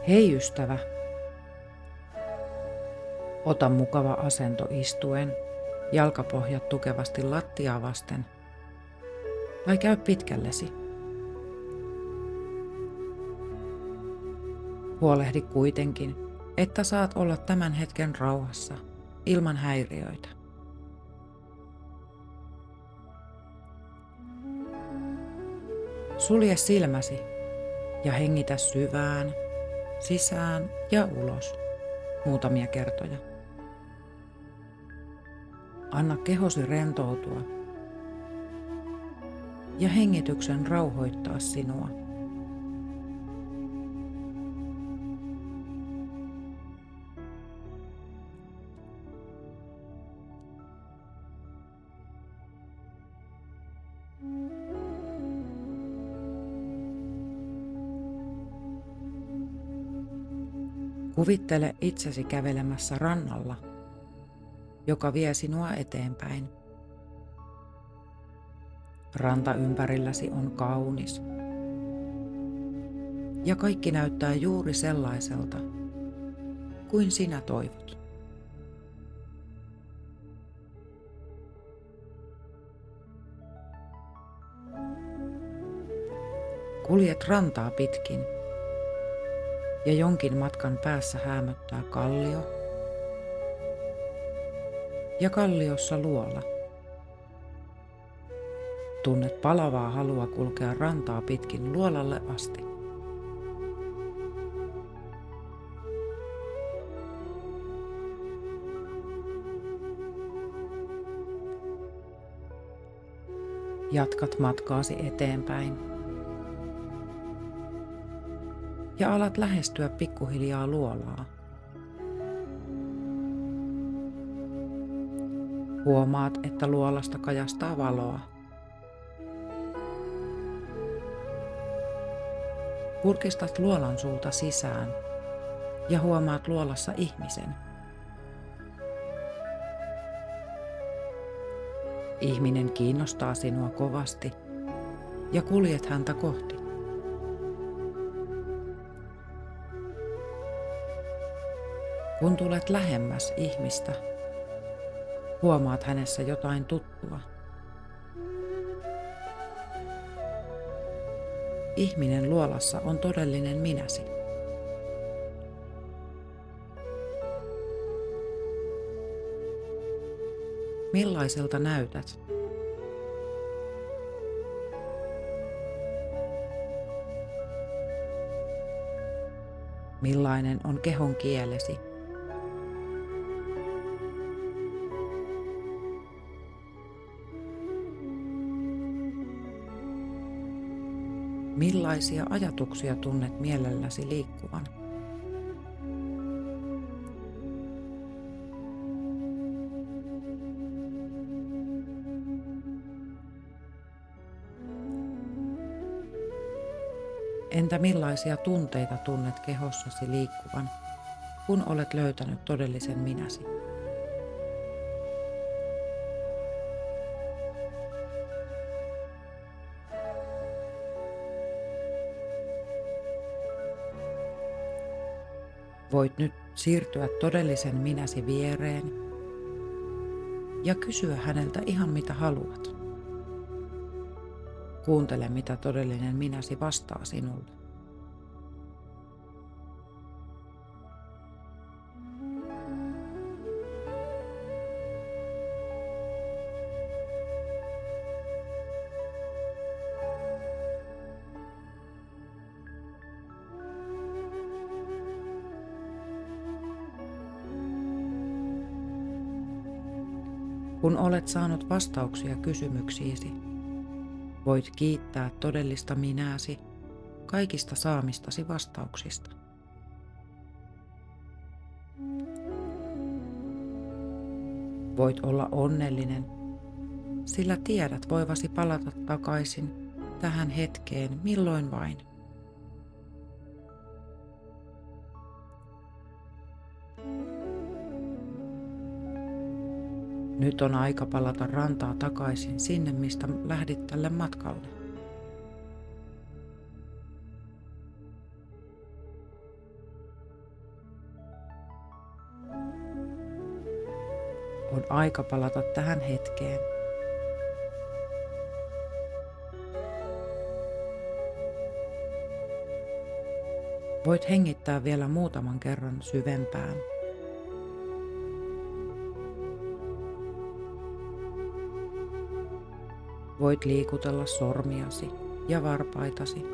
Hei ystävä, ota mukava asento istuen, jalkapohjat tukevasti lattiaa vasten, tai käy pitkällesi. Huolehdi kuitenkin, että saat olla tämän hetken rauhassa, ilman häiriöitä. Sulje silmäsi ja hengitä syvään, sisään ja ulos muutamia kertoja. Anna kehosi rentoutua ja hengityksen rauhoittaa sinua. Kuvittele itsesi kävelemässä rannalla, joka vie sinua eteenpäin. Ranta ympärilläsi on kaunis ja kaikki näyttää juuri sellaiselta kuin sinä toivot. Kuljet rantaa pitkin ja jonkin matkan päässä häämöttää kallio ja kalliossa luola. Tunnet palavaa halua kulkea rantaa pitkin luolalle asti. Jatkat matkaasi eteenpäin ja alat lähestyä pikkuhiljaa luolaa. Huomaat, että luolasta kajastaa valoa. Kurkistat luolan suuta sisään ja huomaat luolassa ihmisen. Ihminen kiinnostaa sinua kovasti ja kuljet häntä kohti. Kun tulet lähemmäs ihmistä, huomaat hänessä jotain tuttua. Ihminen luolassa on todellinen minäsi. Millaiselta näytät? Millainen on kehon kielesi? Millaisia ajatuksia tunnet mielelläsi liikkuvan? Entä millaisia tunteita tunnet kehossasi liikkuvan, kun olet löytänyt todellisen minäsi? Voit nyt siirtyä todellisen minäsi viereen ja kysyä häneltä ihan mitä haluat. Kuuntele, mitä todellinen minäsi vastaa sinulle. Kun olet saanut vastauksia kysymyksiisi, voit kiittää todellista minääsi kaikista saamistasi vastauksista. Voit olla onnellinen, sillä tiedät voivasi palata takaisin tähän hetkeen milloin vain. Nyt on aika palata rantaa takaisin sinne, mistä lähdit tälle matkalle. On aika palata tähän hetkeen. Voit hengittää vielä muutaman kerran syvempään. Voit liikutella sormiasi ja varpaitasi,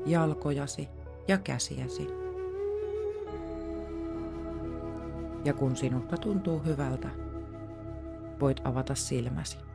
jalkojasi ja käsiäsi. Ja kun sinusta tuntuu hyvältä, voit avata silmäsi.